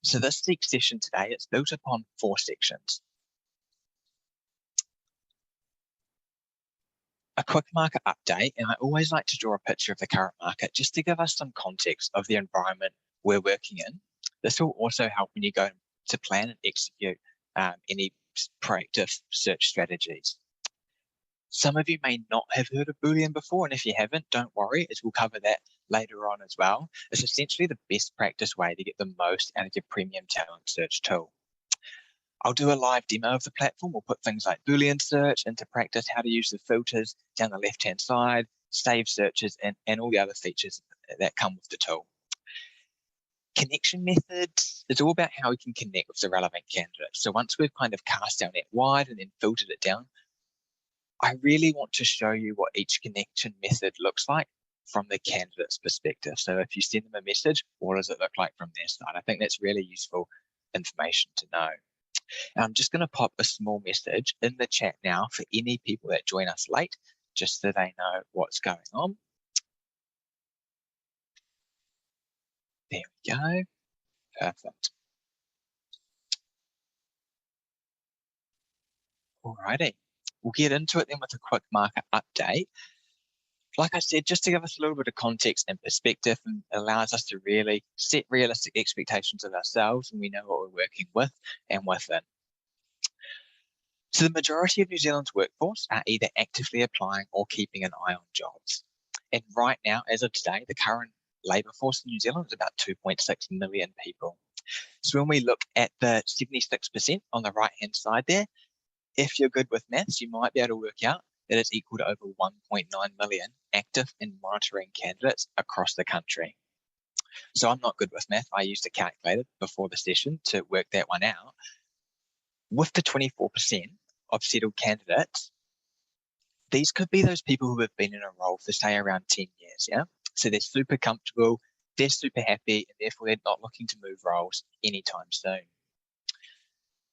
So this Seek session today is built upon 4 sections. A quick market update, and I always like to draw a picture of the current market just to give us some context of the environment we're working in. This will also help when you go to plan and execute any proactive search strategies. Some of you may not have heard of Boolean before, and if you haven't, don't worry, as we'll cover that later on as well. It's essentially the best practice way to get the most out of your premium talent search tool. I'll do a live demo of the platform. We'll put things like Boolean search into practice, how to use the filters down the left-hand side, save searches, and all the other features that come with the tool. Connection methods is all about how we can connect with the relevant candidates. So once we've kind of cast our net wide and then filtered it down, I really want to show you what each connection method looks like from the candidate's perspective. So if you send them a message, what does it look like from their side? I think that's really useful information to know. And I'm just going to pop a small message in the chat now for any people that join us late, just so they know what's going on. There we go. Perfect. Alrighty. We'll get into it then with a quick market update. Like I said, just to give us a little bit of context and perspective, and allows us to really set realistic expectations of ourselves, and we know what we're working with and within. So the majority of New Zealand's workforce are either actively applying or keeping an eye on jobs. And right now, as of today, the current labour force in New Zealand is about 2.6 million people. So when we look at the 76% on the right-hand side there, if you're good with maths, you might be able to work out that it's equal to over 1.9 million active and monitoring candidates across the country. So I'm not good with math. I used a calculator before the session to work that one out. With the 24% of settled candidates, these could be those people who have been in a role for say around 10 years, yeah? So they're super comfortable, they're super happy, and therefore they're not looking to move roles anytime soon.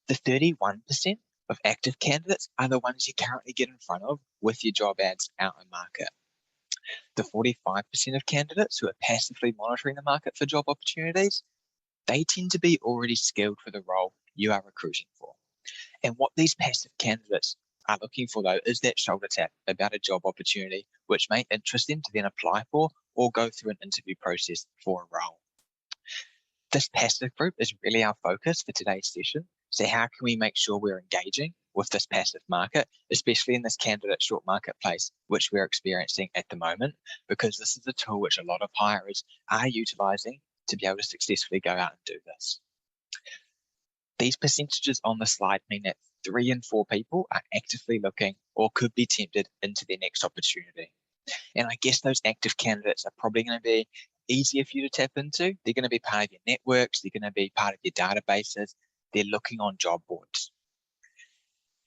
The 31% of active candidates are the ones you currently get in front of with your job ads out in market. The 45% of candidates who are passively monitoring the market for job opportunities, they tend to be already skilled for the role you are recruiting for. And what these passive candidates are looking for, though, is that shoulder tap about a job opportunity which may interest them to then apply for or go through an interview process for a role. This passive group is really our focus for today's session. So how can we make sure we're engaging with this passive market, especially in this candidate short marketplace, which we're experiencing at the moment, because this is a tool which a lot of hirers are utilizing to be able to successfully go out and do this. These percentages on the slide mean that 3 in 4 people are actively looking or could be tempted into their next opportunity. And I guess those active candidates are probably going to be easier for you to tap into. They're going to be part of your networks. They're going to be part of your databases. They're looking on job boards.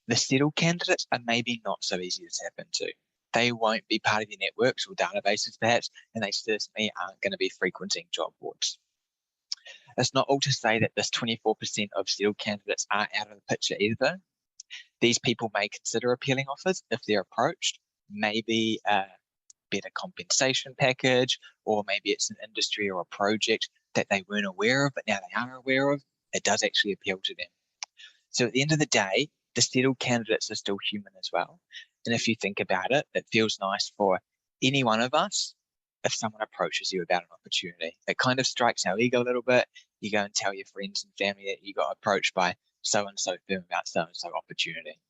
The settled candidates are maybe not so easy to tap into. They won't be part of your networks or databases perhaps, and they certainly aren't going to be frequenting job boards. It's not all to say that this 24% of settled candidates are out of the picture either. These people may consider appealing offers if they're approached, maybe a better compensation package, or maybe it's an industry or a project that they weren't aware of, but now they are aware of. It does actually appeal to them. So at the end of the day, the settled candidates are still human as well. And if you think about it, it feels nice for any one of us if someone approaches you about an opportunity. It kind of strikes our ego a little bit. You go and tell your friends and family that you got approached by so-and-so firm about so-and-so opportunity.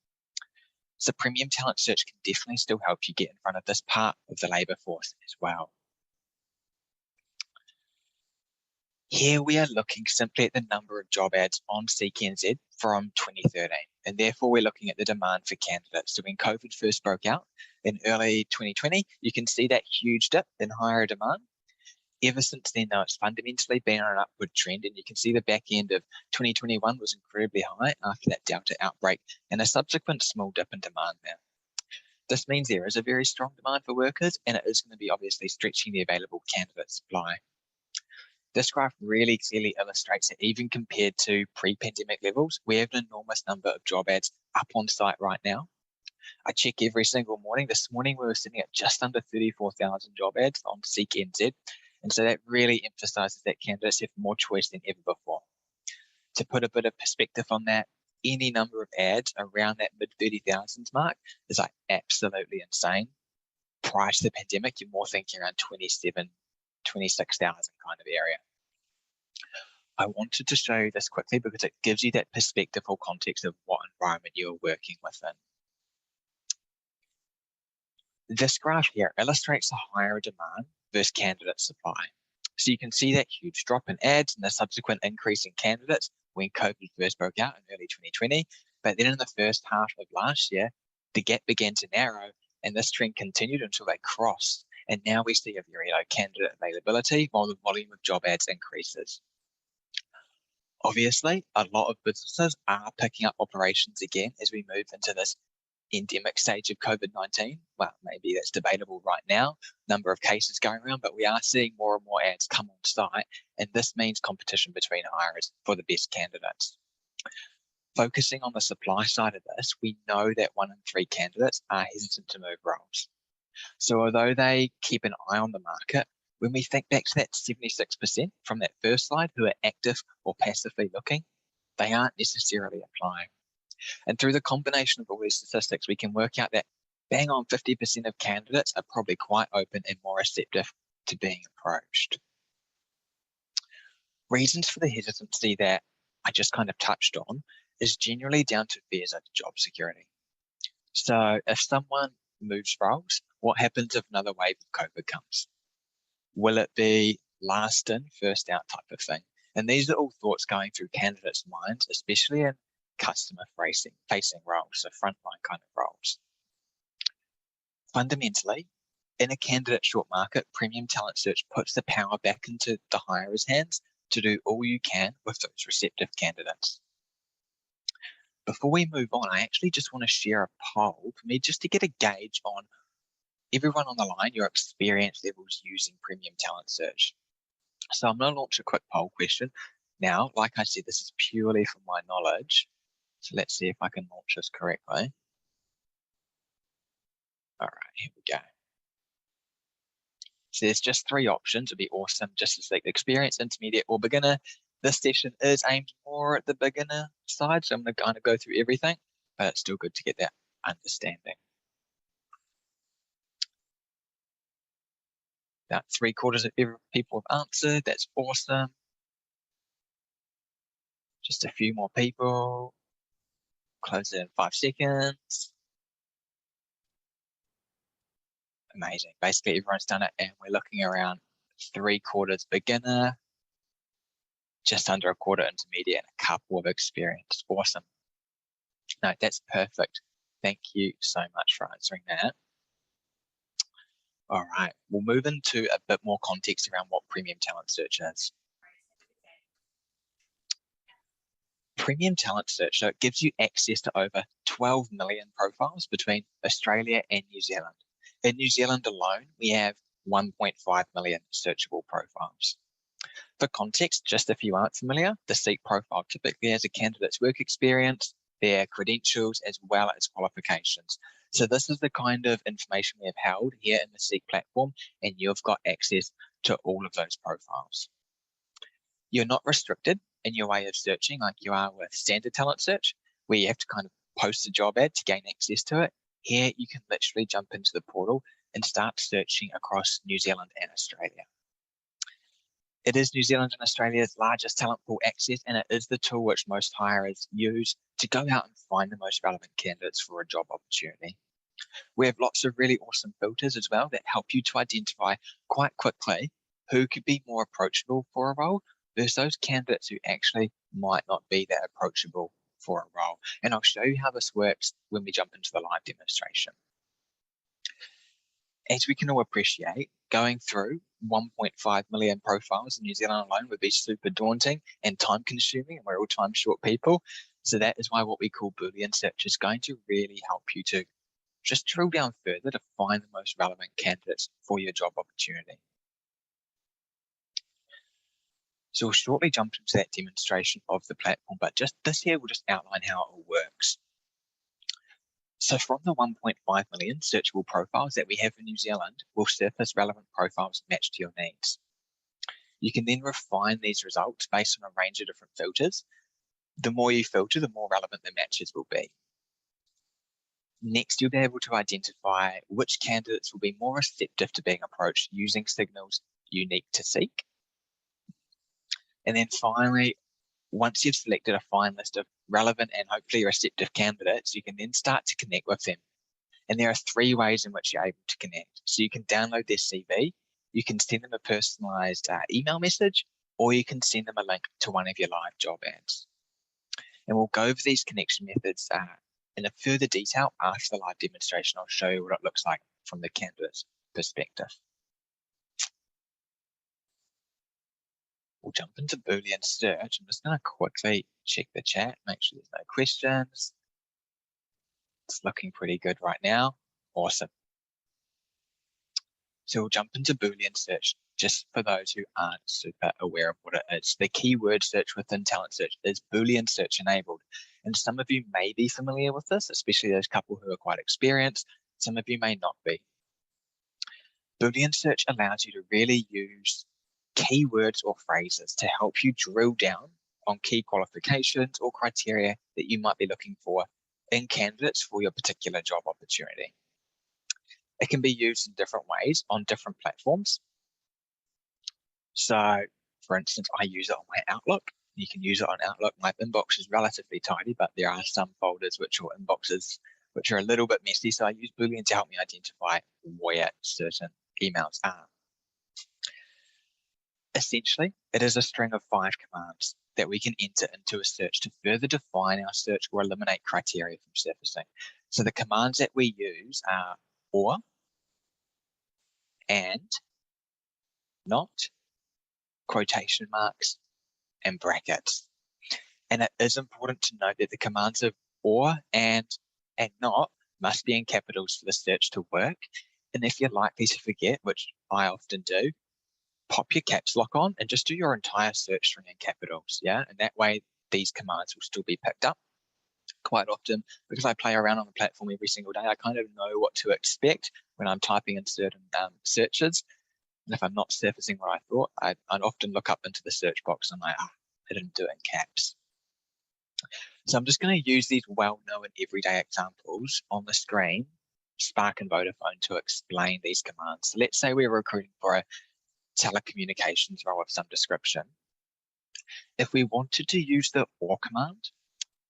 So premium talent search can definitely still help you get in front of this part of the labour force as well. Here we are looking simply at the number of job ads on Seek NZ from 2013, and therefore we're looking at the demand for candidates. So when COVID first broke out in early 2020, you can see that huge dip in higher demand. Ever since then, though, it's fundamentally been on an upward trend, and you can see the back end of 2021 was incredibly high after that Delta outbreak and a subsequent small dip in demand there. This means there is a very strong demand for workers, and it is going to be obviously stretching the available candidate supply. This graph really clearly illustrates that even compared to pre-pandemic levels, we have an enormous number of job ads up on site right now. I check every single morning. This morning we were sitting at just under 34,000 job ads on Seek NZ. And so that really emphasizes that candidates have more choice than ever before. To put a bit of perspective on that, any number of ads around that mid 30,000s mark is like absolutely insane. Prior to the pandemic, you're more thinking around 27, 26,000 kind of area. I wanted to show you this quickly because it gives you that perspective or context of what environment you're working within. This graph here illustrates the higher demand versus candidate supply. So you can see that huge drop in ads and the subsequent increase in candidates when COVID first broke out in early 2020. But then in the first half of last year, the gap began to narrow and this trend continued until they crossed. And now we see a very low candidate availability while the volume of job ads increases. Obviously, a lot of businesses are picking up operations again as we move into this endemic stage of COVID-19. Well, maybe that's debatable right now, number of cases going around, but we are seeing more and more ads come on site, and this means competition between hirers for the best candidates. Focusing on the supply side of this, we know that 1 in 3 candidates are hesitant to move roles. So although they keep an eye on the market, when we think back to that 76% from that first slide who are active or passively looking, they aren't necessarily applying. And through the combination of all these statistics, we can work out that bang on 50% of candidates are probably quite open and more receptive to being approached. Reasons for the hesitancy that I just kind of touched on is generally down to fears over job security. So if someone moves roles, what happens if another wave of COVID comes? Will it be last in, first out type of thing? And these are all thoughts going through candidates' minds, especially in customer facing roles, so frontline kind of roles. Fundamentally, in a candidate short market, Premium Talent Search puts the power back into the hirer's hands to do all you can with those receptive candidates. Before we move on, I actually just want to share a poll for me just to get a gauge on everyone on the line, your experience levels using Premium Talent Search. So I'm going to launch a quick poll question. Now, like I said, this is purely from my knowledge. So let's see if I can launch this correctly. All right, here we go. So there's just 3 options. It'd be awesome just to select experienced, intermediate, or beginner. This session is aimed more at the beginner side, so I'm going to kind of go through everything, but it's still good to get that understanding. About 3/4 of people have answered. That's awesome. Just a few more people. Close it in 5 seconds. Amazing. Basically, everyone's done it, and we're looking around 3/4 beginner, just under a quarter intermediate, and a couple of experience. Awesome. No, that's perfect. Thank you so much for answering that. All right, we'll move into a bit more context around what Premium Talent Search is. Premium Talent Search, so it gives you access to over 12 million profiles between Australia and New Zealand. In New Zealand alone, we have 1.5 million searchable profiles. For context, just if you aren't familiar, the SEEK profile typically has a candidate's work experience, their credentials, as well as qualifications. So this is the kind of information we have held here in the SEEK platform, and you've got access to all of those profiles. You're not restricted in your way of searching like you are with standard talent search, where you have to kind of post a job ad to gain access to it. Here, you can literally jump into the portal and start searching across New Zealand and Australia. It is New Zealand and Australia's largest talent pool access, and it is the tool which most hirers use to go out and find the most relevant candidates for a job opportunity. We have lots of really awesome filters as well that help you to identify quite quickly who could be more approachable for a role versus those candidates who actually might not be that approachable for a role. And I'll show you how this works when we jump into the live demonstration. As we can all appreciate, going through 1.5 million profiles in New Zealand alone would be super daunting and time consuming, and we're all time short people. So that is why what we call Boolean search is going to really help you to just drill down further to find the most relevant candidates for your job opportunity. So we'll shortly jump into that demonstration of the platform, but just this here will just outline how it all works. So from the 1.5 million searchable profiles that we have in New Zealand, we'll surface relevant profiles matched to your needs. You can then refine these results based on a range of different filters. The more you filter, the more relevant the matches will be. Next, you'll be able to identify which candidates will be more receptive to being approached using signals unique to Seek. And then finally, once you've selected a fine list of relevant and hopefully receptive candidates, you can then start to connect with them. And there are 3 ways in which you're able to connect. So you can download their CV, you can send them a personalized email message, or you can send them a link to one of your live job ads. And we'll go over these connection methods in a further detail after the live demonstration. I'll show you what it looks like from the candidate's perspective. We'll jump into Boolean search. I'm just going to quickly check the chat, make sure there's no questions. It's looking pretty good right now. Awesome. So we'll jump into Boolean search just for those who aren't super aware of what it is. The keyword search within Talent Search is Boolean search enabled. And some of you may be familiar with this, especially those couple who are quite experienced. Some of you may not be. Boolean search allows you to really use keywords or phrases to help you drill down on key qualifications or criteria that you might be looking for in candidates for your particular job opportunity. It can be used in different ways on different platforms. So, for instance, I use it on my Outlook. You can use it on Outlook. My inbox is relatively tidy, but there are some folders or inboxes which are a little bit messy. So I use Boolean to help me identify where certain emails are. Essentially, it is a string of 5 commands that we can enter into a search to further define our search or eliminate criteria from surfacing. So the commands that we use are or, and, not, quotation marks, and brackets. And it is important to note that the commands of or, and not must be in capitals for the search to work. And if you're likely to forget, which I often do, pop your caps lock on and just do your entire search string in capitals. Yeah. And that way these commands will still be picked up. Quite often, because I play around on the platform every single day, I kind of know what to expect when I'm typing in certain searches. And if I'm not surfacing what I thought, I'd often look up into the search box and I'm like, I didn't do it in caps. So I'm just going to use these well-known everyday examples on the screen, Spark and Vodafone, to explain these commands. So let's say we're recruiting for a telecommunications role of some description. If we wanted to use the or command,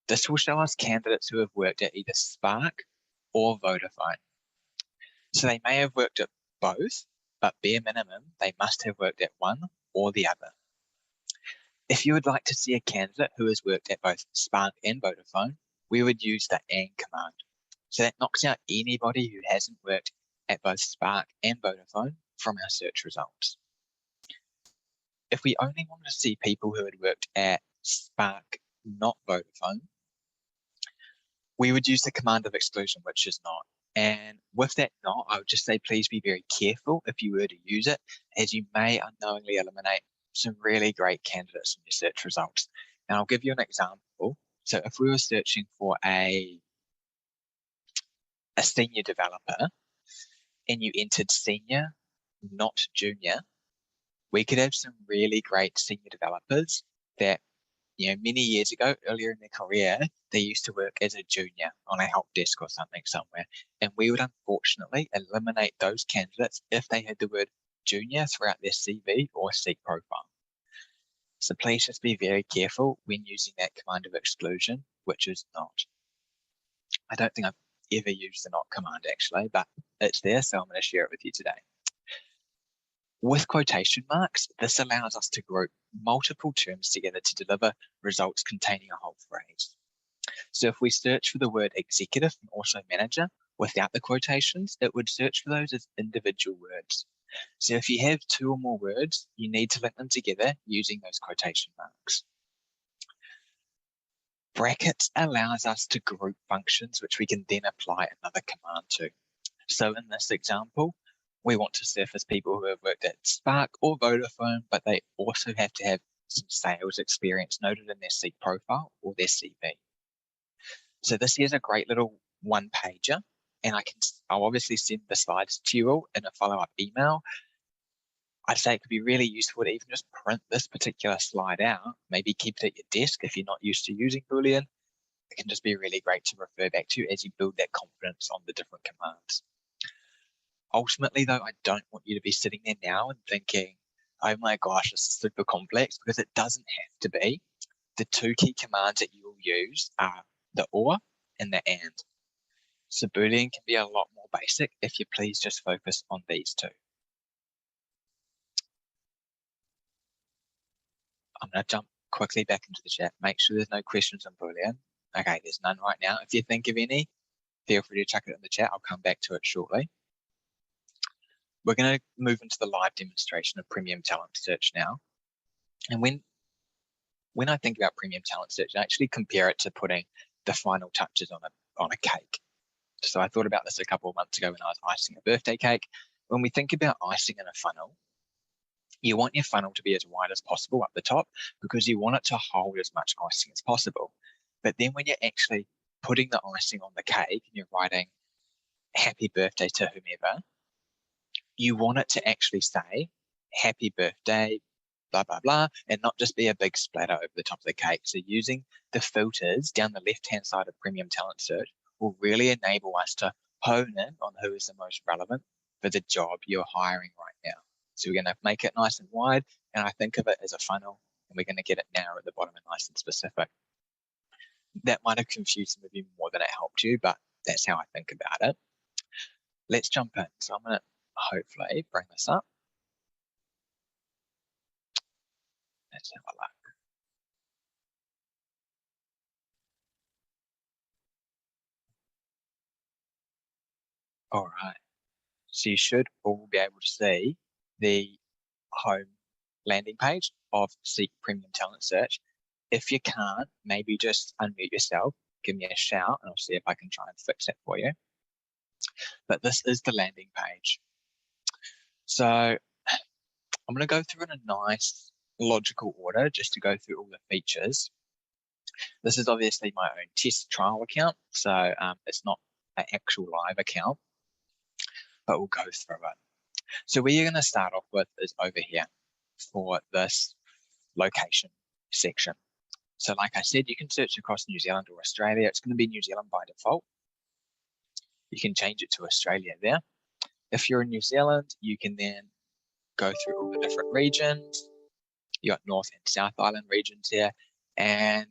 this will show us candidates who have worked at either Spark or Vodafone. So they may have worked at both, but bare minimum, they must have worked at one or the other. If you would like to see a candidate who has worked at both Spark and Vodafone, we would use the and command. So that knocks out anybody who hasn't worked at both Spark and Vodafone from our search results. If we only wanted to see people who had worked at Spark, not Vodafone, we would use the command of exclusion, which is not. And with that not, I would just say please be very careful if you were to use it, as you may unknowingly eliminate some really great candidates in your search results. And I'll give you an example. So if we were searching for a senior developer and you entered senior, not junior, we could have some really great senior developers that, many years ago, earlier in their career, they used to work as a junior on a help desk or something somewhere. And we would unfortunately eliminate those candidates if they had the word junior throughout their CV or Seek profile. So please just be very careful when using that command of exclusion, which is not. I don't think I've ever used the not command actually, but it's there, so I'm going to share it with you today. With quotation marks, this allows us to group multiple terms together to deliver results containing a whole phrase. So if we search for the word executive and also manager without the quotations, it would search for those as individual words. So if you have 2 or more words, you need to link them together using those quotation marks. Brackets allows us to group functions, which we can then apply another command to. So in this example, we want to surface people who have worked at Spark or Vodafone, but they also have to have some sales experience noted in their Seek profile or their CV. So this is a great little one-pager, and I'll obviously send the slides to you all in a follow-up email. I'd say it could be really useful to even just print this particular slide out, maybe keep it at your desk if you're not used to using Boolean. It can just be really great to refer back to as you build that confidence on the different commands. Ultimately, though, I don't want you to be sitting there now and thinking, oh my gosh, this is super complex, because it doesn't have to be. The two key commands that you'll use are the or and the and. So Boolean can be a lot more basic if you please just focus on these two. I'm going to jump quickly back into the chat. Make sure there's no questions on Boolean. Okay, there's none right now. If you think of any, feel free to chuck it in the chat. I'll come back to it shortly. We're going to move into the live demonstration of Premium Talent Search now. And when I think about Premium Talent Search, I actually compare it to putting the final touches on a cake. So I thought about this a couple of months ago when I was icing a birthday cake. When we think about icing in a funnel, you want your funnel to be as wide as possible up the top because you want it to hold as much icing as possible. But then when you're actually putting the icing on the cake and you're writing happy birthday to whomever, you want it to actually say happy birthday, blah, blah, blah, and not just be a big splatter over the top of the cake. So using the filters down the left-hand side of Premium Talent Search will really enable us to hone in on who is the most relevant for the job you're hiring right now. So we're going to make it nice and wide, and I think of it as a funnel, and we're going to get it narrow at the bottom and nice and specific. That might have confused some of you more than it helped you, but that's how I think about it. Let's jump in. So I'm going to hopefully bring this up. Let's have a look. All right. So you should all be able to see the home landing page of Seek Premium Talent Search. If you can't, maybe just unmute yourself, give me a shout, and I'll see if I can try and fix it for you. But this is the landing page. So I'm going to go through in a nice logical order just to go through all the features. This is obviously my own test trial account, so it's not an actual live account, but we'll go through it. So where you're going to start off with is over here for this location section. So like I said, you can search across New Zealand or Australia. It's going to be New Zealand by default. You can change it to Australia there. If you're in New Zealand, you can then go through all the different regions. You got North and South Island regions here. And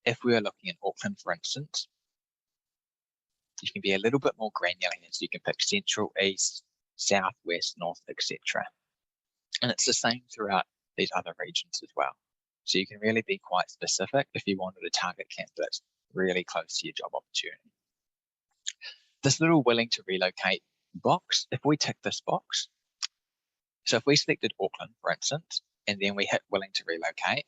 if we were looking at Auckland, for instance, you can be a little bit more granular here. So you can pick Central, East, South, West, North, etc. And it's the same throughout these other regions as well. So you can really be quite specific if you wanted to target candidates really close to your job opportunity. This little willing to relocate box, if we tick this box, so if we selected Auckland, for instance, and then we hit willing to relocate,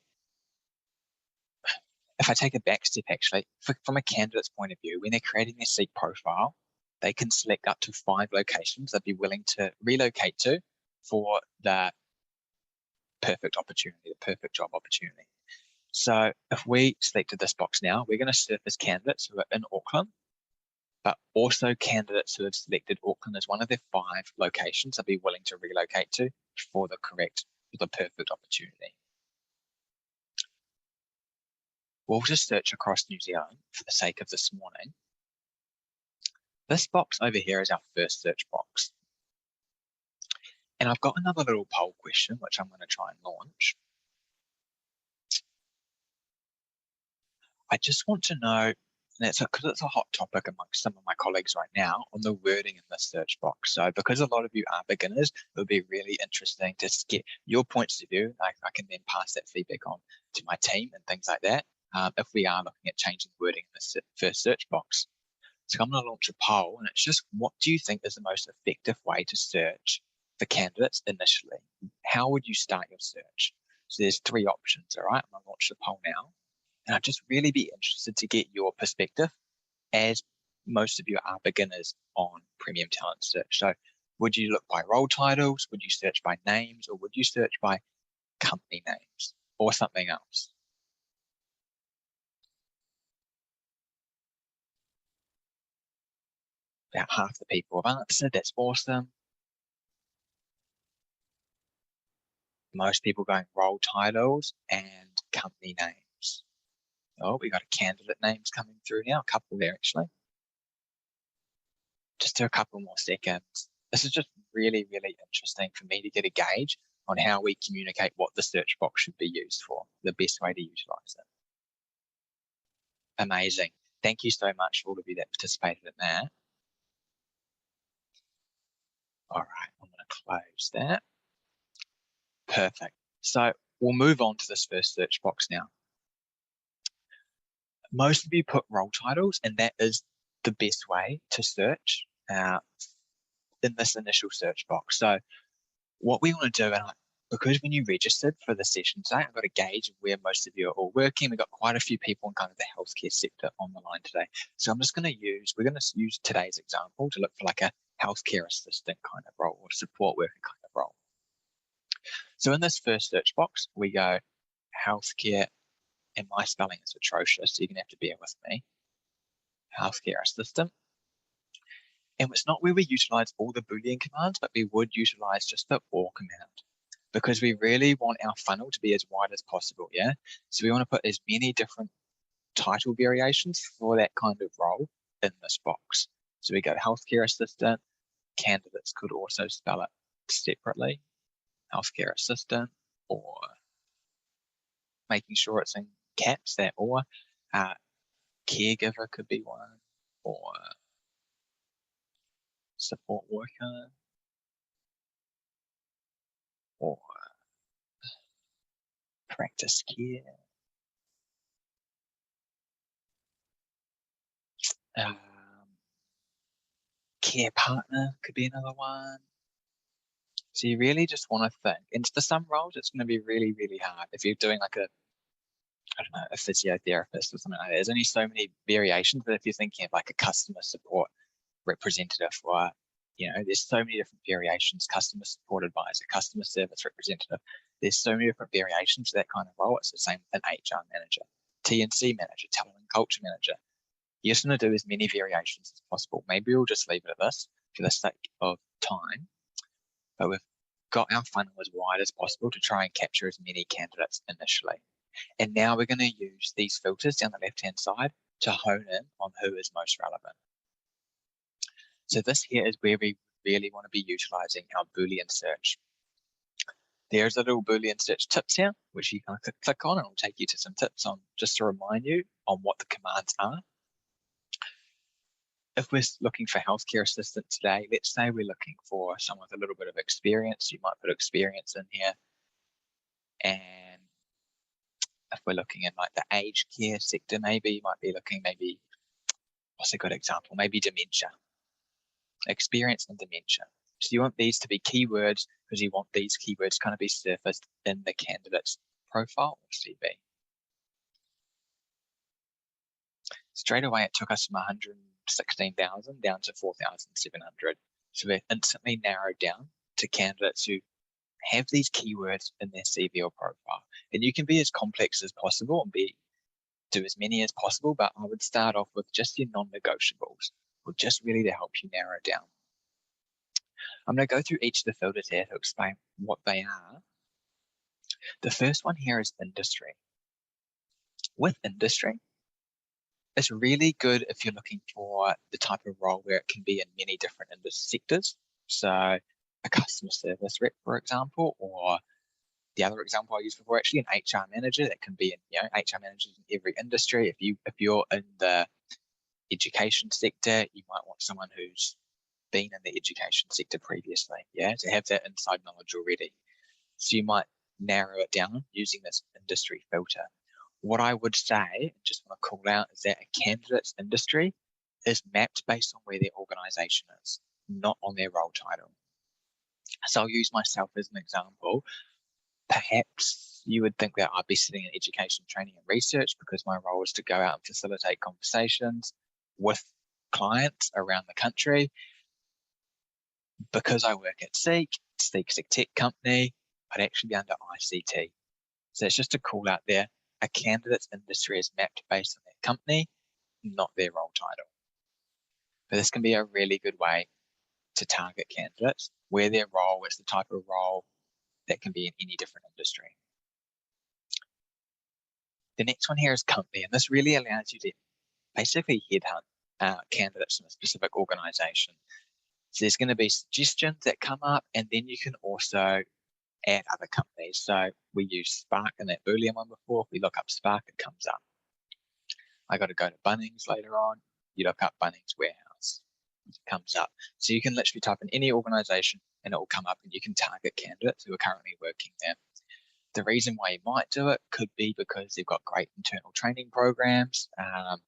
if I take a back step actually, from a candidate's point of view, when they're creating their Seek profile, they can select up to 5 locations they'd be willing to relocate to for the perfect opportunity, the perfect job opportunity. So if we selected this box now, we're going to surface candidates who are in Auckland, but also candidates who have selected Auckland as one of their 5 locations they'll be willing to relocate to for the perfect opportunity. We'll just search across New Zealand for the sake of this morning. This box over here is our first search box. And I've got another little poll question, which I'm going to try and launch. I just want to know, and because it's a hot topic amongst some of my colleagues right now, on the wording in this search box. So because a lot of you are beginners, it would be really interesting to get your points of view. I can then pass that feedback on to my team and things like that if we are looking at changing wording in this first search box. So I'm going to launch a poll, and it's just, what do you think is the most effective way to search for candidates initially? How would you start your search? So there's 3 options, all right? I'm going to launch the poll now. And I'd just really be interested to get your perspective, as most of you are beginners on Premium Talent Search. So would you look by role titles? Would you search by names? Or would you search by company names or something else? About half the people have answered. That's awesome. Most people going role titles and company names. Oh, we got a candidate names coming through now, a couple there actually. Just do a couple more seconds. This is just really, really interesting for me to get a gauge on how we communicate what the search box should be used for, the best way to utilize it. Amazing. Thank you so much for all of you that participated in that. All right, I'm going to close that. Perfect. So we'll move on to this first search box now. Most of you put role titles, and that is the best way to search in this initial search box. So what we want to do, because when you registered for the session today, I've got a gauge of where most of you are all working. We've got quite a few people in kind of the healthcare sector on the line today. So we're going to use today's example to look for like a healthcare assistant kind of role or support worker kind of role. So in this first search box, we go healthcare, and my spelling is atrocious, so you're going to have to bear with me. Healthcare assistant. And it's not where we utilize all the Boolean commands, but we would utilize just the OR command because we really want our funnel to be as wide as possible, yeah? So we want to put as many different title variations for that kind of role in this box. So we go healthcare assistant, candidates could also spell it separately, healthcare assistant, or making sure it's in caps, that or. Caregiver could be one, or support worker, or practice care. Care partner could be another one. So you really just want to think. And for some roles, it's going to be really, really hard. If you're doing like a physiotherapist or something like that, there's only so many variations. But if you're thinking of like a customer support representative, or there's so many different variations. Customer support advisor, customer service representative. There's so many different variations to that kind of role. It's the same with an HR manager, TNC manager, talent and culture manager. You just want to do as many variations as possible. Maybe we'll just leave it at this for the sake of time, but we've got our funnel as wide as possible to try and capture as many candidates initially. And now we're going to use these filters down the left-hand side to hone in on who is most relevant. So this here is where we really want to be utilizing our Boolean search. There's a little Boolean search tips here, which you can click on, and it'll take you to some tips on just to remind you on what the commands are. If we're looking for healthcare assistant today, let's say we're looking for someone with a little bit of experience, you might put experience in here. And if we're looking in like the aged care sector, maybe you might be looking, what's a good example? Maybe dementia, experience in dementia. So you want these to be keywords because you want these keywords kind of be surfaced in the candidate's profile or CV. Straight away, it took us from 116,000 down to 4,700. So we're instantly narrowed down to candidates who have these keywords in their CV or profile. And you can be as complex as possible and do as many as possible, but I would start off with just your non-negotiables, or just really to help you narrow down. I'm going to go through each of the filters here to explain what they are. The first one here is industry. With industry, it's really good if you're looking for the type of role where it can be in many different industry sectors. So a customer service rep, for example, or the other example I used before, actually an HR manager that can be in, HR managers in every industry. If you're in the education sector, you might want someone who's been in the education sector previously, to have that inside knowledge already. So you might narrow it down using this industry filter. What I would say, just want to call out, is that a candidate's industry is mapped based on where their organization is, not on their role title. So I'll use myself as an example. Perhaps you would think that I'd be sitting in education, training and research because my role is to go out and facilitate conversations with clients around the country. Because I work at Seek's a tech company, I'd actually be under ICT. So it's just a call out there. A candidate's industry is mapped based on their company, not their role title. But this can be a really good way to target candidates, where their role is, the type of role, that can be in any different industry. The next one here is company, and this really allows you to basically headhunt candidates in a specific organization. So there's going to be suggestions that come up, and then you can also add other companies. So we use Spark in that Boolean one before. If we look up Spark, it comes up. I got to go to Bunnings later on. You look up Bunnings Warehouse, it comes up. So you can literally type in any organization and it will come up, and you can target candidates who are currently working there. The reason why you might do it could be because they've got great internal training programs, and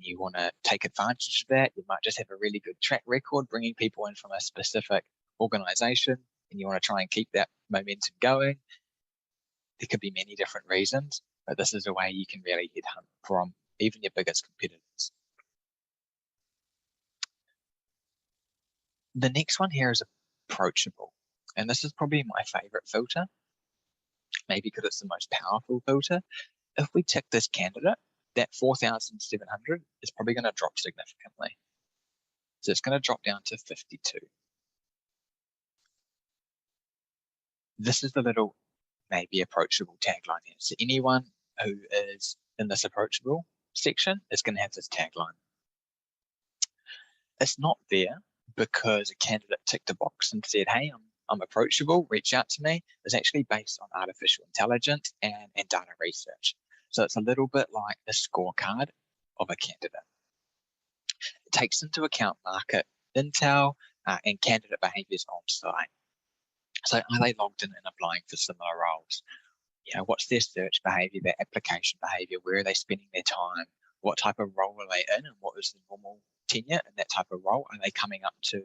you want to take advantage of that. You might just have a really good track record bringing people in from a specific organization, and you want to try and keep that momentum going. There could be many different reasons, but this is a way you can really headhunt from even your biggest competitors. The next one here is approachable, and this is probably my favorite filter, maybe because it's the most powerful filter. If we tick this candidate, that 4,700 is probably going to drop significantly. So it's going to drop down to 52. This is the little maybe approachable tagline here. So anyone who is in this approachable section is going to have this tagline. It's not there because a candidate ticked a box and said, hey, I'm approachable, reach out to me. It's actually based on artificial intelligence and data research. So it's a little bit like a scorecard of a candidate. It takes into account market intel and candidate behaviors on site. So are they logged in and applying for similar roles? What's their search behavior, their application behavior? Where are they spending their time? What type of role are they in, and what is the normal tenure in that type of role? Are they coming up to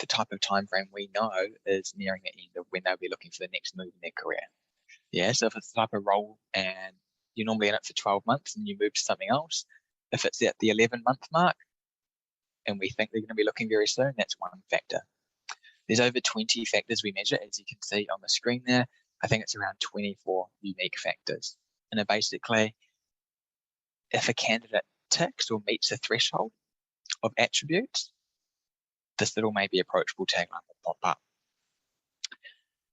the type of time frame we know is nearing the end of when they'll be looking for the next move in their career? So if it's the type of role and you're normally in it for 12 months and you move to something else, if it's at the 11-month mark and we think they're going to be looking very soon, that's one factor. There's over 20 factors we measure, as you can see on the screen there. I think it's around 24 unique factors. And basically, if a candidate ticks or meets a threshold of attributes, this little maybe approachable tagline will pop up.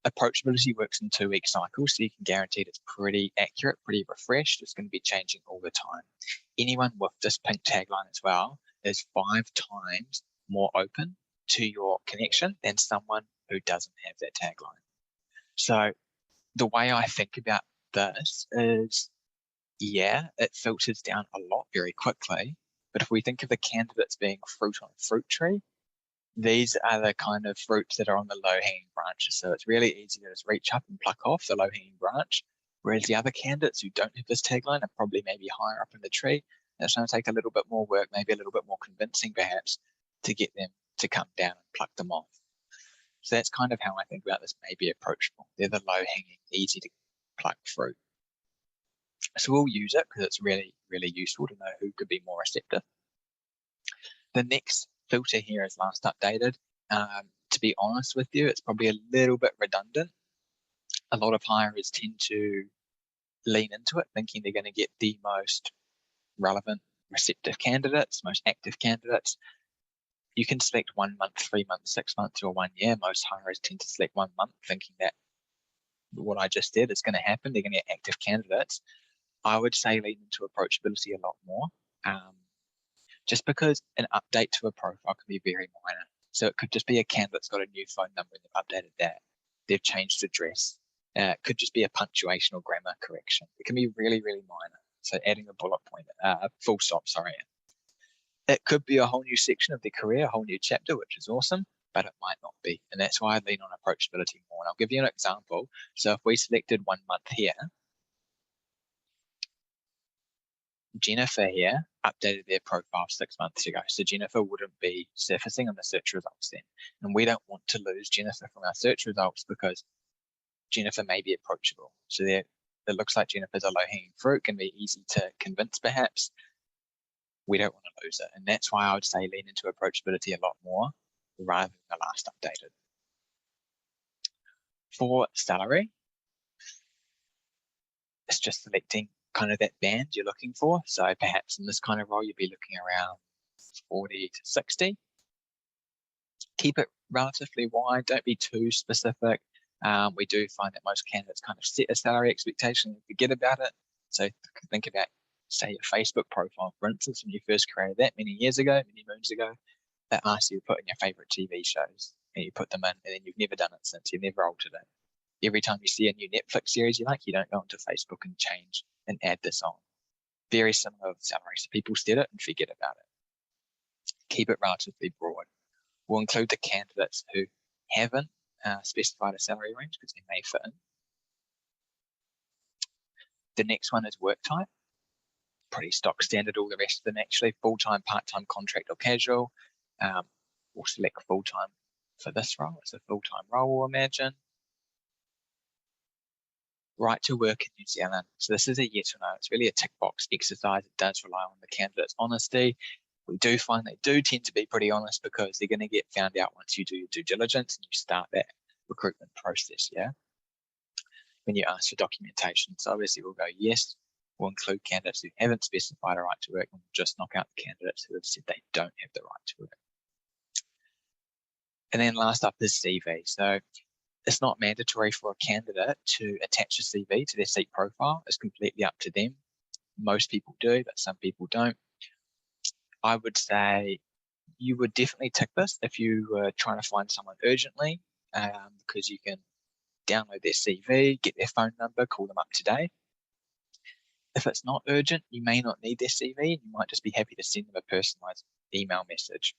Approachability works in 2-week cycles, so you can guarantee it's pretty accurate, pretty refreshed. It's going to be changing all the time. Anyone with this pink tagline as well is 5 times more open to your connection than someone who doesn't have that tagline. So the way I think about this is, it filters down a lot very quickly. But if we think of the candidates being fruit on a fruit tree, these are the kind of fruits that are on the low-hanging branches. So it's really easy to just reach up and pluck off the low-hanging branch. Whereas the other candidates who don't have this tagline are probably maybe higher up in the tree. And it's going to take a little bit more work, maybe a little bit more convincing perhaps, to get them to come down and pluck them off. So that's kind of how I think about this maybe approachable. They're the low-hanging, easy to pluck fruit. So we'll use it because it's really, really useful to know who could be more receptive. The next filter here is last updated. To be honest with you, it's probably a little bit redundant. A lot of hirers tend to lean into it, thinking they're going to get the most relevant, receptive candidates, most active candidates. You can select 1 month, 3 months, 6 months, or 1 year. Most hirers tend to select 1 month, thinking that what I just said is going to happen. They're going to get active candidates. I would say lean into approachability a lot more, just because an update to a profile can be very minor. So it could just be a candidate's got a new phone number and they've updated that. They've changed address. It could just be a punctuation or grammar correction. It can be really, really minor. So adding a bullet point, full stop, sorry. It could be a whole new section of their career, a whole new chapter, which is awesome, but it might not be. And that's why I lean on approachability more. And I'll give you an example. So if we selected 1 month here, Jennifer here updated their profile 6 months ago. So Jennifer wouldn't be surfacing on the search results then. And we don't want to lose Jennifer from our search results because Jennifer may be approachable. So it looks like Jennifer's a low-hanging fruit, can be easy to convince perhaps. We don't want to lose it. And that's why I would say lean into approachability a lot more rather than the last updated. For salary, it's just selecting kind of that band you're looking for. So perhaps in this kind of role, you'd be looking around 40 to 60. Keep it relatively wide. Don't be too specific. We do find that most candidates kind of set a salary expectation and forget about it. So think about, say, your Facebook profile, for instance, when you first created that many years ago, many moons ago, that asks you to put in your favorite TV shows, and you put them in, and then you've never done it since. You've never altered it. Every time you see a new Netflix series you like, you don't go onto Facebook and change and add this on. Very similar with salary. So people set it and forget about it. Keep it relatively broad. We'll include the candidates who haven't specified a salary range because they may fit in. The next one is work type. Pretty stock standard, all the rest of them actually. Full-time, part-time, contract or casual. We'll select full-time for this role. It's a full-time role, we'll imagine. Right to work in New Zealand. So this is a yes or no. It's really a tick box exercise. It does rely on the candidate's honesty. We do find they do tend to be pretty honest because they're going to get found out once you do your due diligence and you start that recruitment process, yeah? When you ask for documentation. So obviously we'll go yes. We'll include candidates who haven't specified a right to work, and we'll just knock out the candidates who have said they don't have the right to work. And then last up is CV. So it's not mandatory for a candidate to attach a CV to their SEEK profile. It's completely up to them. Most people do, but some people don't. I would say you would definitely tick this if you were trying to find someone urgently, because you can download their CV, get their phone number, call them up today. If it's not urgent, you may not need their CV. You might just be happy to send them a personalized email message.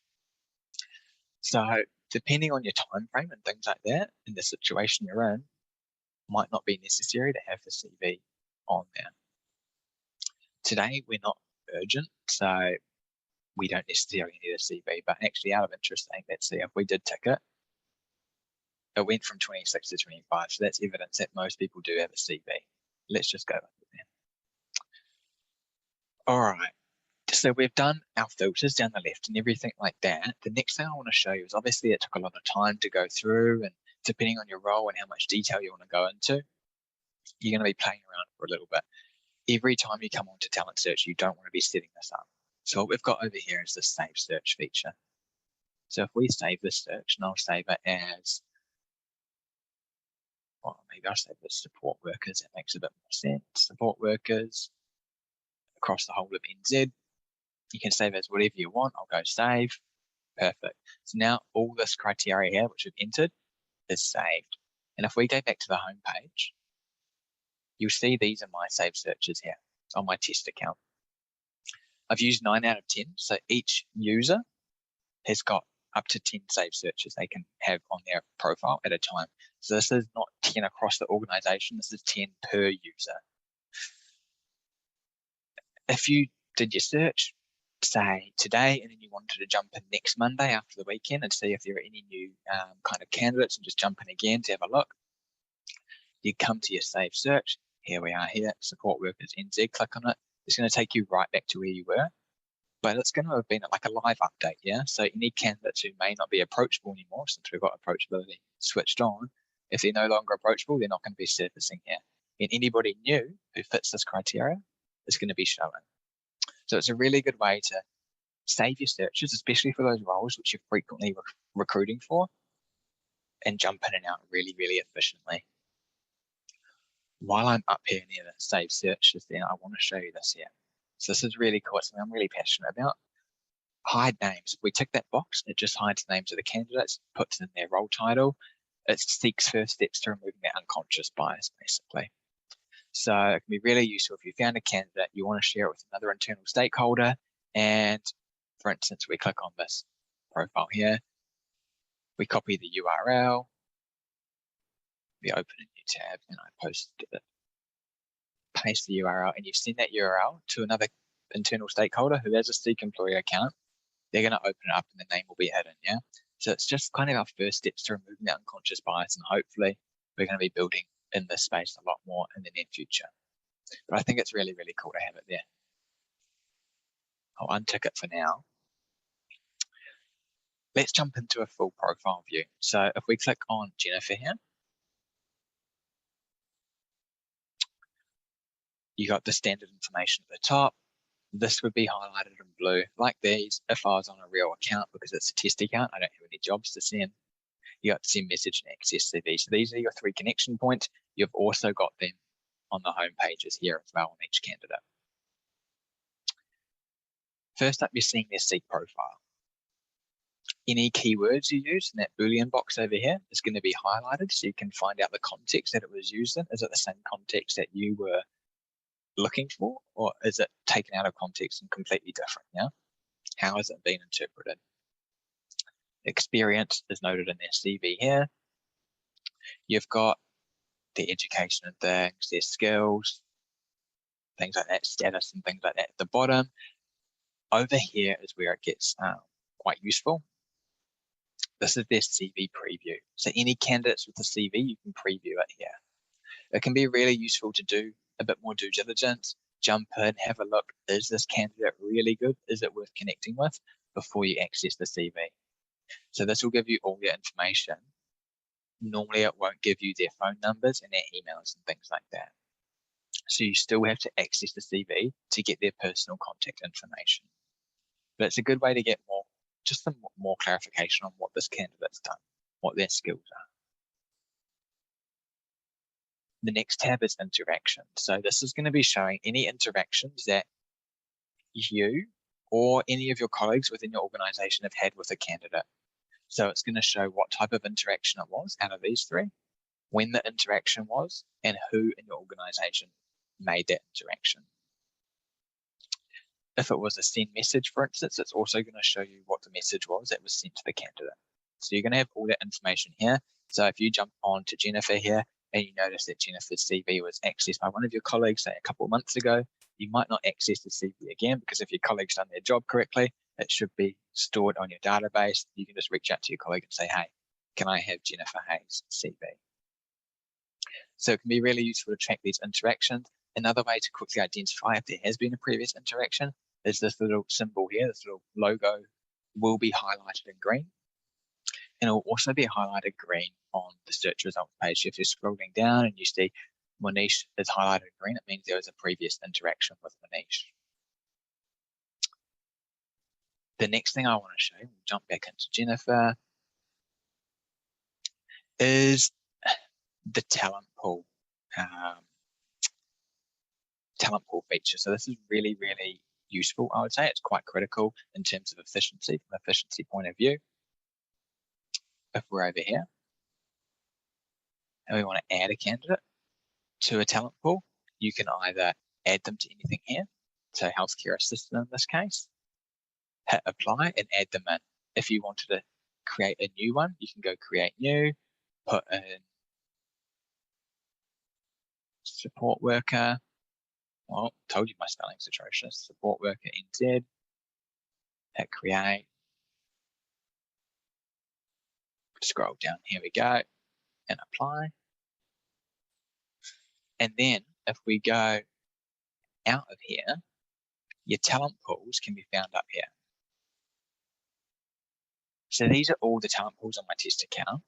So depending on your time frame and things like that, in the situation you're in, might not be necessary to have the CV on there. Today, we're not urgent, so we don't necessarily need a CV, but actually out of interest, let's see if we did tick it. It went from 26 to 25, so that's evidence that most people do have a CV. Let's just go with it then. All right, so we've done our filters down the left and everything like that. The next thing I want to show you is obviously it took a lot of time to go through, and depending on your role and how much detail you want to go into, you're going to be playing around for a little bit. Every time you come onto Talent Search, you don't want to be setting this up. So what we've got over here is the Save Search feature. So if we save this search, and I'll save it as, well, maybe I'll save it as support workers. That makes a bit more sense. Support workers across the whole of NZ. You can save as whatever you want. I'll go save. Perfect. So now all this criteria here, which we've entered, is saved. And if we go back to the home page, you'll see these are my saved searches here on my test account. I've used 9 out of 10. So each user has got up to 10 saved searches they can have on their profile at a time. So this is not 10 across the organization. This is 10 per user. If you did your search, say today, and then you wanted to jump in next Monday after the weekend and see if there are any new kind of candidates and just jump in again to have a look, you come to your save search. Here we are here, support workers NZ, click on it. It's going to take you right back to where you were, but it's going to have been like a live update, yeah? So any candidates who may not be approachable anymore, since we've got approachability switched on, if they're no longer approachable, they're not going to be surfacing here. And anybody new who fits this criteria is going to be shown. So it's a really good way to save your searches, especially for those roles which you're frequently recruiting for, and jump in and out really, really efficiently. While I'm up here near the save searches, then I want to show you this here. So this is really cool. It's something I'm really passionate about. Hide names. If we tick that box, it just hides the names of the candidates, puts in their role title. It seeks first steps to removing that unconscious bias, basically. So it can be really useful if you found a candidate, you want to share it with another internal stakeholder. And for instance, we click on this profile here. We copy the URL. We open a new tab and I paste the URL, and you send that URL to another internal stakeholder who has a SEEK employee account. They're going to open it up and the name will be hidden, yeah? So it's just kind of our first steps to removing the unconscious bias, and hopefully we're going to be building in this space a lot more in the near future. But I think it's really, really cool to have it there. I'll untick it for now. Let's jump into a full profile view. So if we click on Jennifer here, you got the standard information at the top. This would be highlighted in blue like these if I was on a real account, because it's a test account. I don't have any jobs to send. You got send message and access CV. So these are your 3 connection points. You've also got them on the home pages here as well on each candidate. First up, you're seeing their Seek profile. Any keywords you use in that Boolean box over here is going to be highlighted so you can find out the context that it was used in. Is it the same context that you were looking for, or is it taken out of context and completely different? Yeah. How has it been interpreted? Experience is noted in their CV here. You've got their education and things, their skills, things like that, status and things like that at the bottom. Over here is where it gets quite useful. This is their CV preview. So any candidates with a CV, you can preview it here. It can be really useful to do a bit more due diligence, jump in, have a look. Is this candidate really good? Is it worth connecting with before you access the CV? So this will give you all your information. Normally it won't give you their phone numbers and their emails and things like that. So you still have to access the CV to get their personal contact information. But it's a good way to get some more clarification on what this candidate's done, what their skills are. The next tab is interaction. So this is going to be showing any interactions that you or any of your colleagues within your organization have had with a candidate. So it's going to show what type of interaction it was out of these 3, when the interaction was, and who in your organization made that interaction. If it was a send message, for instance, it's also going to show you what the message was that was sent to the candidate. So you're going to have all that information here. So if you jump on to Jennifer here and you notice that Jennifer's CV was accessed by one of your colleagues, say a couple of months ago, you might not access the CV again, because if your colleague's done their job correctly, it should be stored on your database. You can just reach out to your colleague and say, hey, can I have Jennifer Hayes' CV? So it can be really useful to track these interactions. Another way to quickly identify if there has been a previous interaction is this little symbol here, this little logo will be highlighted in green. And it will also be highlighted green on the search results page. If you're scrolling down and you see Monish is highlighted in green, it means there was a previous interaction with Monish. The next thing I want to show you, we'll jump back into Jennifer, is the talent pool feature. So this is really, really useful, I would say. It's quite critical in terms of efficiency, from an efficiency point of view. If we're over here and we want to add a candidate to a talent pool, you can either add them to anything here, so healthcare assistant in this case, hit apply and add them in. If you wanted to create a new one, you can go create new, put in support worker. Well, told you my spelling's atrocious. Support worker NZ, hit create. Scroll down, here we go, and apply. And then if we go out of here, your talent pools can be found up here. So these are all the talent pools on my test account.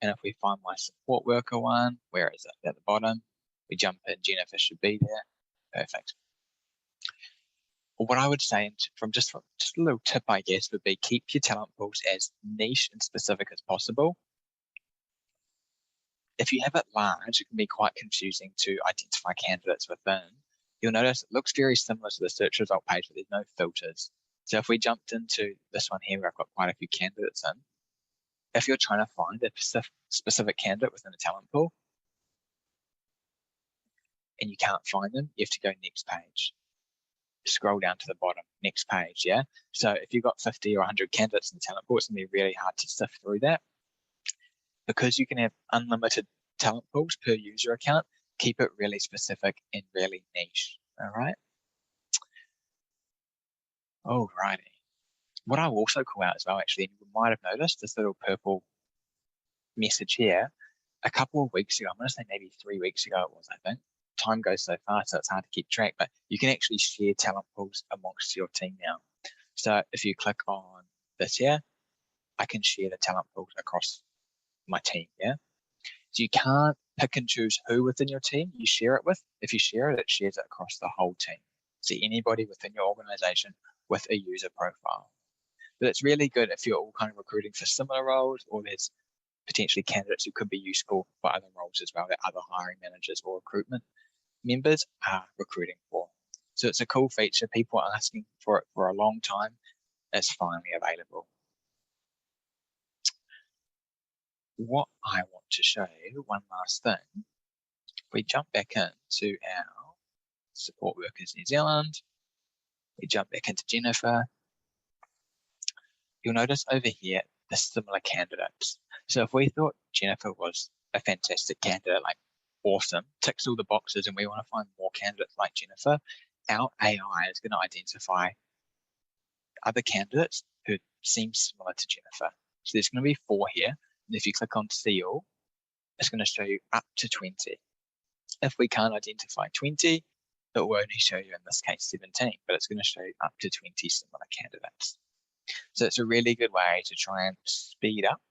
And if we find my support worker one, where is it? At the bottom. We jump in, Jennifer should be there. Perfect. What I would say, from just a little tip, I guess, would be keep your talent pools as niche and specific as possible. If you have it large, it can be quite confusing to identify candidates within. You'll notice it looks very similar to the search result page, but there's no filters. So if we jumped into this one here, where I've got quite a few candidates in, if you're trying to find a specific candidate within a talent pool and you can't find them, you have to go next page. Scroll down to the bottom, next page, yeah? So if you've got 50 or 100 candidates in the talent pool, it's going to be really hard to sift through that. Because you can have unlimited talent pools per user account, keep it really specific and really niche, all right? Alrighty. What I will also call out as well, actually, and you might have noticed this little purple message here, a couple of weeks ago, I'm going to say maybe 3 weeks ago it was, I think. Time goes so fast, so it's hard to keep track, but you can actually share talent pools amongst your team now. So if you click on this here, I can share the talent pools across my team, yeah? So you can't pick and choose who within your team you share it with. If you share it, it shares it across the whole team. So anybody within your organization with a user profile. But it's really good if you're all kind of recruiting for similar roles, or there's potentially candidates who could be useful for other roles as well that other hiring managers or recruitment members are recruiting for. So it's a cool feature. People are asking for it for a long time. It's finally available. What I want to show you, one last thing, if we jump back into our Support Workers New Zealand, we jump back into Jennifer, you'll notice over here the similar candidates. So if we thought Jennifer was a fantastic candidate, like awesome, ticks all the boxes, and we want to find more candidates like Jennifer, our AI is going to identify other candidates who seem similar to Jennifer. So there's going to be 4 here. And if you click on See All, it's going to show you up to 20. If we can't identify 20, it will only show you, in this case, 17, but it's going to show you up to 20 similar candidates. So it's a really good way to try and speed up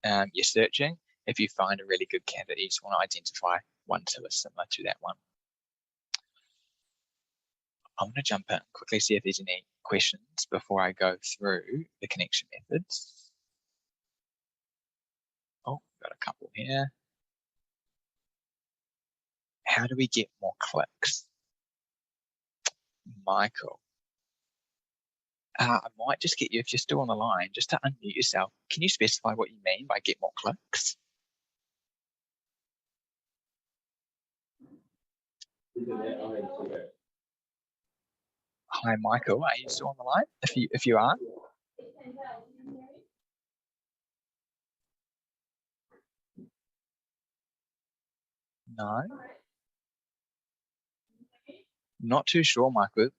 your searching. If you find a really good candidate, you just want to identify ones who are similar to that one. I'm going to jump in and quickly see if there's any questions before I go through the connection methods. Oh, got a couple here. How do we get more clicks? Michael. I might just get you, if you're still on the line, just to unmute yourself. Can you specify what you mean by get more clicks? Hi, Michael. Are you still on the line? If you are. No. Not too sure, Michael.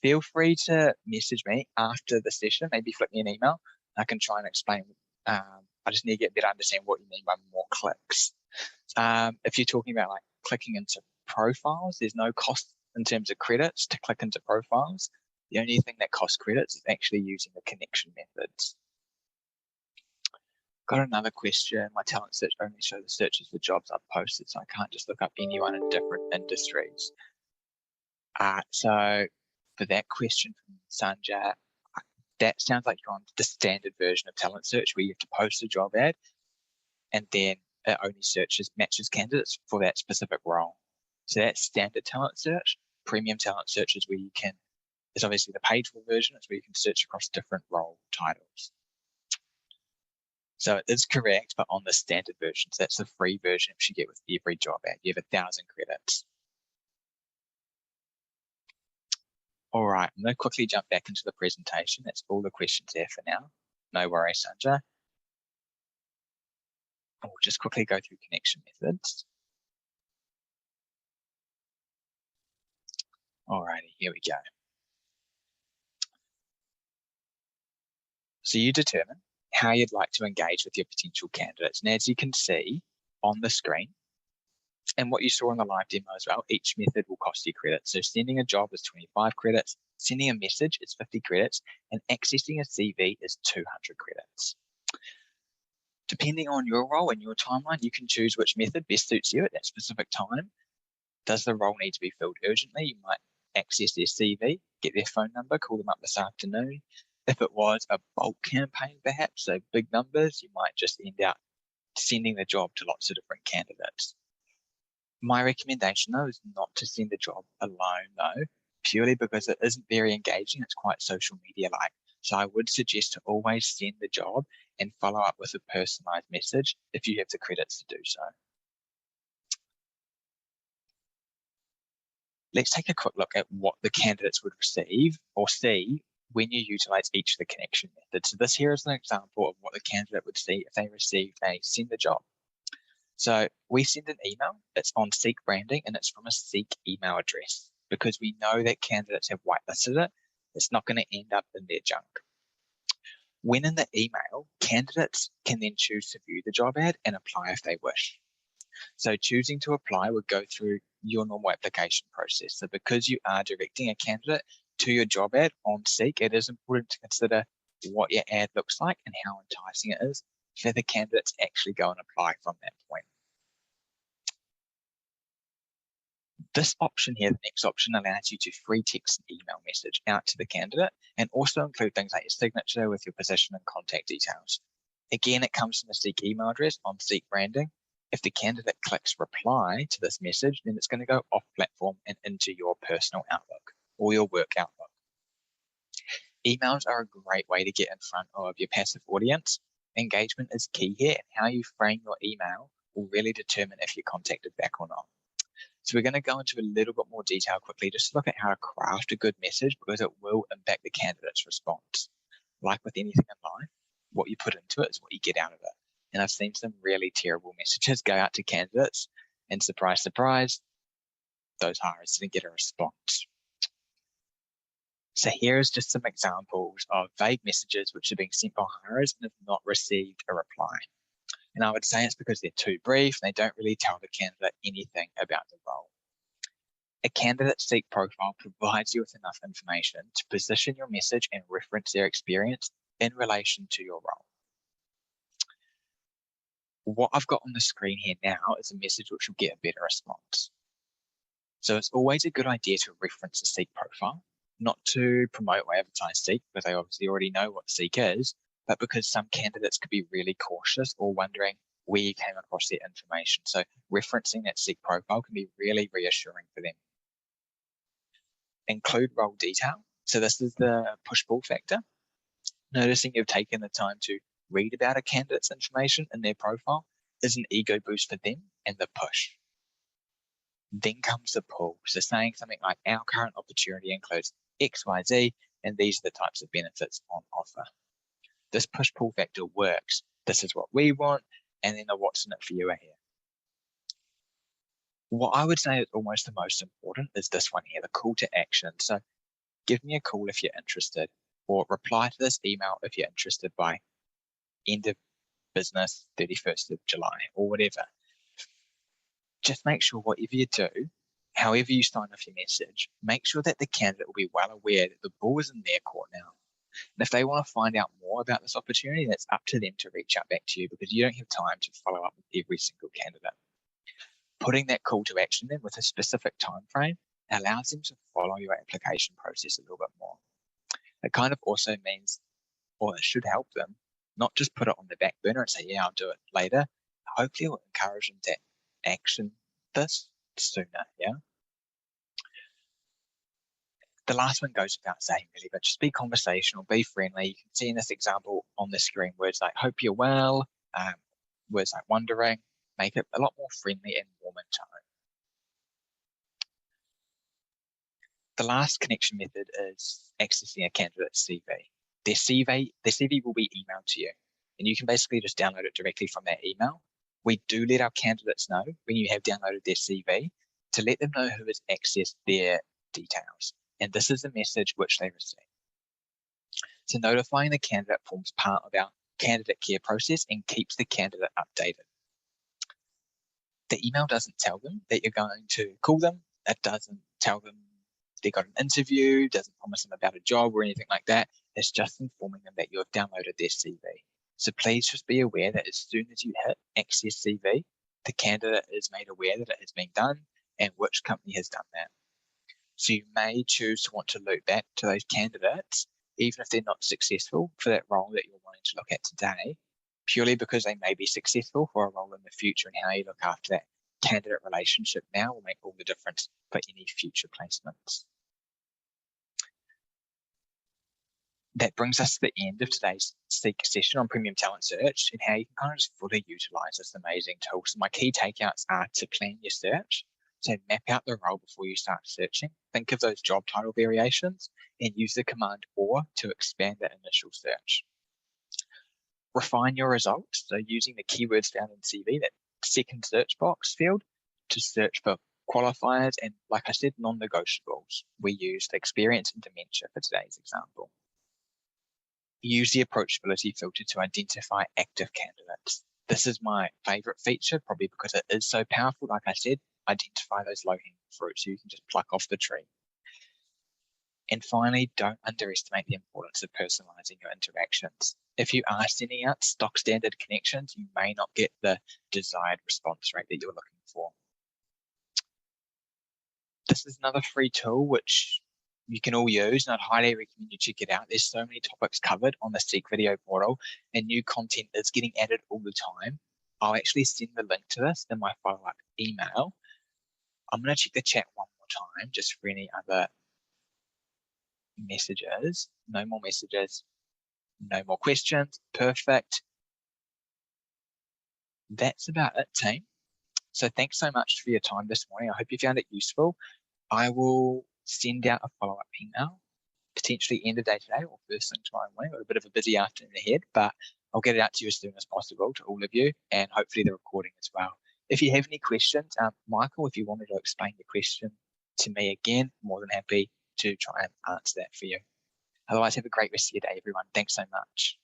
Feel free to message me after the session. Maybe flip me an email. I can try and explain. I just need to get a better understanding what you mean by more clicks. If you're talking about like clicking into profiles, there's no cost in terms of credits to click into profiles. The only thing that costs credits is actually using the connection methods. Got another question. My talent search only shows the searches for jobs I've posted, so I can't just look up anyone in different industries. So for that question from Sanjay, that sounds like you're on the standard version of talent search where you have to post a job ad and then it only matches candidates for that specific role. So that's standard talent search. Premium talent search is where you can, it's obviously the paid for version, it's where you can search across different role titles. So it is correct, but on the standard version. So that's the free version which you get with every job ad. You have 1,000 credits. All right, I'm going to quickly jump back into the presentation. That's all the questions there for now. No worries, Sanjay. We'll just quickly go through connection methods. All righty, here we go. So you determine how you'd like to engage with your potential candidates. And as you can see on the screen, and what you saw in the live demo as well, each method will cost you credits. So sending a job is 25 credits, sending a message is 50 credits, and accessing a CV is 200 credits. Depending on your role and your timeline, you can choose which method best suits you at that specific time. Does the role need to be filled urgently? You might access their CV, get their phone number, call them up this afternoon. If it was a bulk campaign, perhaps, so big numbers, you might just end up sending the job to lots of different candidates. My recommendation, though, is not to send the job alone, though, purely because it isn't very engaging. It's quite social media-like. So I would suggest to always send the job and follow up with a personalized message if you have the credits to do so. Let's take a quick look at what the candidates would receive or see when you utilize each of the connection methods. So this here is an example of what the candidate would see if they received a send the job. So we send an email, it's on Seek branding, and it's from a Seek email address. Because we know that candidates have whitelisted it, it's not going to end up in their junk. When in the email, candidates can then choose to view the job ad and apply if they wish. So choosing to apply would go through your normal application process. So because you are directing a candidate to your job ad on Seek, it is important to consider what your ad looks like and how enticing it is for the candidates to actually go and apply from that point. This option here, the next option, allows you to free text an email message out to the candidate and also include things like your signature with your position and contact details. Again, it comes from the Seek email address on Seek branding. If the candidate clicks reply to this message, then it's going to go off platform and into your personal Outlook or your work Outlook. Emails are a great way to get in front of your passive audience. Engagement is key here, and how you frame your email will really determine if you're contacted back or not. So we're going to go into a little bit more detail quickly just to look at how to craft a good message, because it will impact the candidate's response. Like with anything in life, what you put into it is what you get out of it. And I've seen some really terrible messages go out to candidates, and surprise, surprise, those hirers didn't get a response. So here is just some examples of vague messages which are being sent by hirers and have not received a reply. And I would say it's because they're too brief and they don't really tell the candidate anything about the role. A candidate Seek profile provides you with enough information to position your message and reference their experience in relation to your role. What I've got on the screen here now is a message which will get a better response. So it's always a good idea to reference a Seek profile, not to promote or advertise Seek, because they obviously already know what Seek is, but because some candidates could be really cautious or wondering where you came across that information. So referencing that Seek profile can be really reassuring for them. Include role detail. So this is the push-pull factor. Noticing you've taken the time to read about a candidate's information in their profile is an ego boost for them and the push. Then comes the pull. So saying something like, our current opportunity includes XYZ, and these are the types of benefits on offer. This push-pull factor works. This is what we want, and then the what's in it for you are here. What I would say is almost the most important is this one here, the call to action. So give me a call if you're interested, or reply to this email if you're interested by end of business 31st of July or whatever. Just make sure whatever you do, however you sign off your message, make sure that the candidate will be well aware that the ball is in their court now. And if they want to find out more about this opportunity, that's up to them to reach out back to you, because you don't have time to follow up with every single candidate. Putting that call to action then with a specific time frame allows them to follow your application process a little bit more. It kind of also means, or it should help them, not just put it on the back burner and say, yeah, I'll do it later. Hopefully it will encourage them to action this sooner, yeah? The last one goes without saying really, but just be conversational, be friendly. You can see in this example on the screen words like hope you're well, words like wondering, make it a lot more friendly and warm in tone. The last connection method is accessing a candidate's CV. Their CV will be emailed to you, and you can basically just download it directly from their email. We do let our candidates know when you have downloaded their CV to let them know who has accessed their details. And this is the message which they receive. So notifying the candidate forms part of our candidate care process and keeps the candidate updated. The email doesn't tell them that you're going to call them. It doesn't tell them they got an interview, doesn't promise them about a job or anything like that. It's just informing them that you have downloaded their CV. So please just be aware that as soon as you hit access CV, the candidate is made aware that it has been done and which company has done that. So you may choose to want to loop back to those candidates, even if they're not successful for that role that you're wanting to look at today, purely because they may be successful for a role in the future, and how you look after that candidate relationship now will make all the difference for any future placements. That brings us to the end of today's Seek session on Premium Talent Search and how you can kind of just fully utilize this amazing tool. So my key takeouts are to plan your search. So map out the role before you start searching. Think of those job title variations and use the command OR to expand that initial search. Refine your results. So using the keywords found in CV, that second search box field, to search for qualifiers and, like I said, non-negotiables. We used experience and dementia for today's example. Use the approachability filter to identify active candidates. This is my favorite feature, probably because it is so powerful. Like I said, identify those low-hanging fruit so you can just pluck off the tree. And finally, don't underestimate the importance of personalizing your interactions. If you are sending out stock standard connections, you may not get the desired response rate that you're looking for. This is another free tool which you can all use, and I'd highly recommend you check it out. There's so many topics covered on the Seek Video portal, and new content is getting added all the time. I'll actually send the link to this in my follow-up email. I'm going to check the chat one more time just for any other messages. No more messages. No more questions. Perfect. That's about it, team. So thanks so much for your time this morning. I hope you found it useful. I will send out a follow-up email, potentially end of day today or first thing tomorrow morning. I've got a bit of a busy afternoon ahead, but I'll get it out to you as soon as possible to all of you, and hopefully the recording as well. If you have any questions, Michael, if you wanted to explain the question to me again, more than happy to try and answer that for you. Otherwise, have a great rest of your day, everyone. Thanks so much.